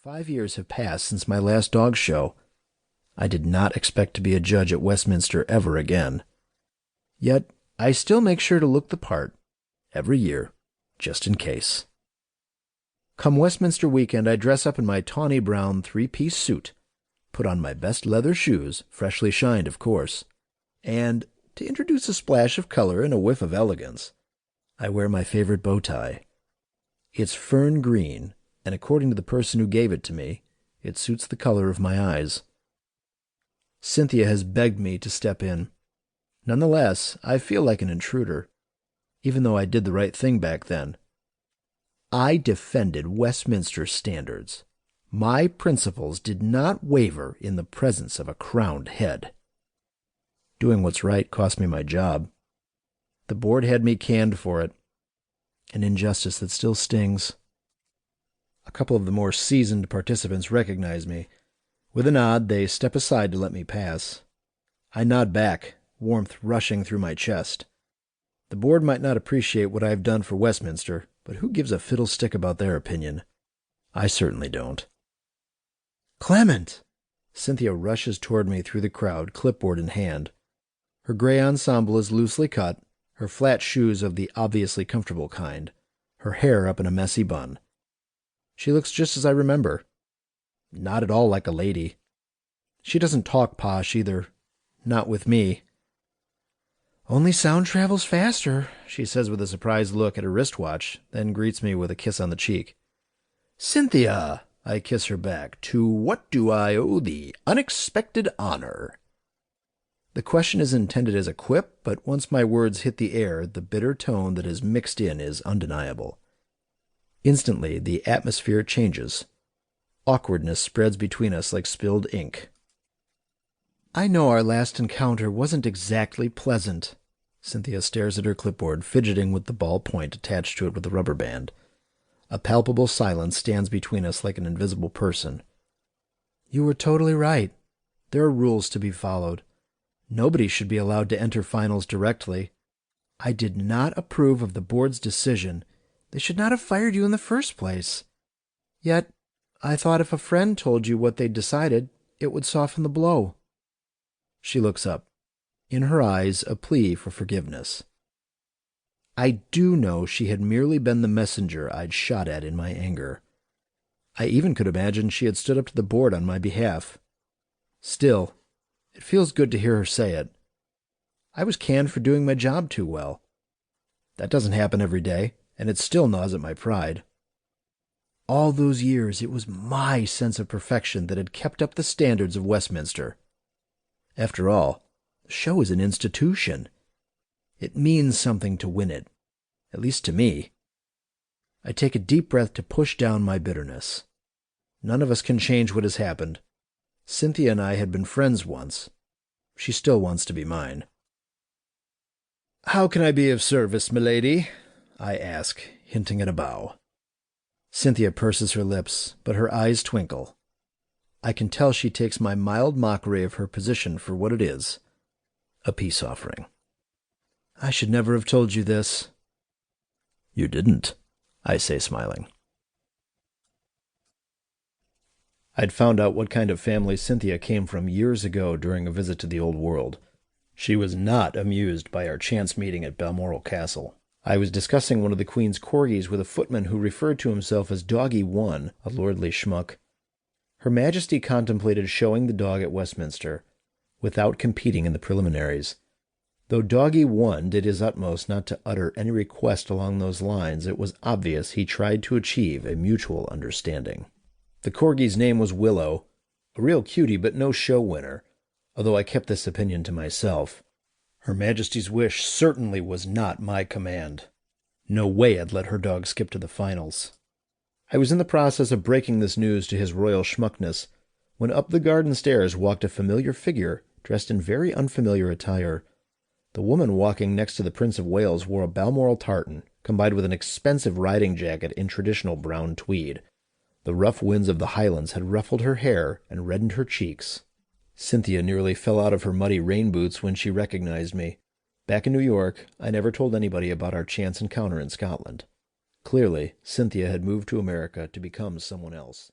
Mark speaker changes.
Speaker 1: 5 years have passed since my last dog show. I did not expect to be a judge at Westminster ever again. Yet I still make sure to look the part every year, just in case. Come Westminster weekend, I dress up in my tawny brown 3-piece suit, put on my best leather shoes, freshly shined, of course, and, to introduce a splash of color and a whiff of elegance, I wear my favorite bow tie. It's fern green, and according to the person who gave it to me, it suits the color of my eyes. Cynthia has begged me to step in. Nonetheless, I feel like an intruder, even though I did the right thing back then. I defended Westminster standards. My principles did not waver in the presence of a crowned head. Doing what's right cost me my job. The board had me canned for it. An injustice that still stings. A couple of the more seasoned participants recognize me. With a nod, they step aside to let me pass. I nod back, warmth rushing through my chest. The board might not appreciate what I've done for Westminster, but who gives a fiddlestick about their opinion? I certainly don't. Clement! Cynthia rushes toward me through the crowd, clipboard in hand. Her gray ensemble is loosely cut, her flat shoes of the obviously comfortable kind, her hair up in a messy bun. She looks just as I remember. Not at all like a lady. She doesn't talk posh either. Not with me. Only sound travels faster, she says with a surprised look at her wristwatch, then greets me with a kiss on the cheek. Cynthia, I kiss her back, to what do I owe the unexpected honor? The question is intended as a quip, but once my words hit the air, the bitter tone that is mixed in is undeniable. Instantly, the atmosphere changes. Awkwardness spreads between us like spilled ink. I know our last encounter wasn't exactly pleasant. Cynthia stares at her clipboard, fidgeting with the ball point attached to it with a rubber band. A palpable silence stands between us like an invisible person. You were totally right. There are rules to be followed. Nobody should be allowed to enter finals directly. I did not approve of the board's decision. They should not have fired you in the first place. Yet, I thought if a friend told you what they'd decided, it would soften the blow. She looks up. In her eyes, a plea for forgiveness. I do know she had merely been the messenger I'd shot at in my anger. I even could imagine she had stood up to the board on my behalf. Still, it feels good to hear her say it. I was canned for doing my job too well. That doesn't happen every day, and it still gnaws at my pride. All those years, it was my sense of perfection that had kept up the standards of Westminster. After all, the show is an institution. It means something to win it, at least to me. I take a deep breath to push down my bitterness. None of us can change what has happened. Cynthia and I had been friends once. She still wants to be mine. How can I be of service, milady? I ask, hinting at a bow. Cynthia purses her lips, but her eyes twinkle. I can tell she takes my mild mockery of her position for what it is, a peace offering. I should never have told you this. You didn't, I say, smiling. I'd found out what kind of family Cynthia came from years ago during a visit to the old world. She was not amused by our chance meeting at Balmoral Castle. I was discussing one of the Queen's corgis with a footman who referred to himself as Doggy One, a lordly schmuck. Her Majesty contemplated showing the dog at Westminster, without competing in the preliminaries. Though Doggy One did his utmost not to utter any request along those lines, it was obvious he tried to achieve a mutual understanding. The corgi's name was Willow, a real cutie but no show winner, although I kept this opinion to myself. Her Majesty's wish certainly was not my command. No way I'd let her dog skip to the finals. I was in the process of breaking this news to his royal schmuckness when up the garden stairs walked a familiar figure dressed in very unfamiliar attire. The woman walking next to the Prince of Wales wore a Balmoral tartan, combined with an expensive riding jacket in traditional brown tweed. The rough winds of the Highlands had ruffled her hair and reddened her cheeks. Cynthia nearly fell out of her muddy rain boots when she recognized me. Back in New York, I never told anybody about our chance encounter in Scotland. Clearly, Cynthia had moved to America to become someone else.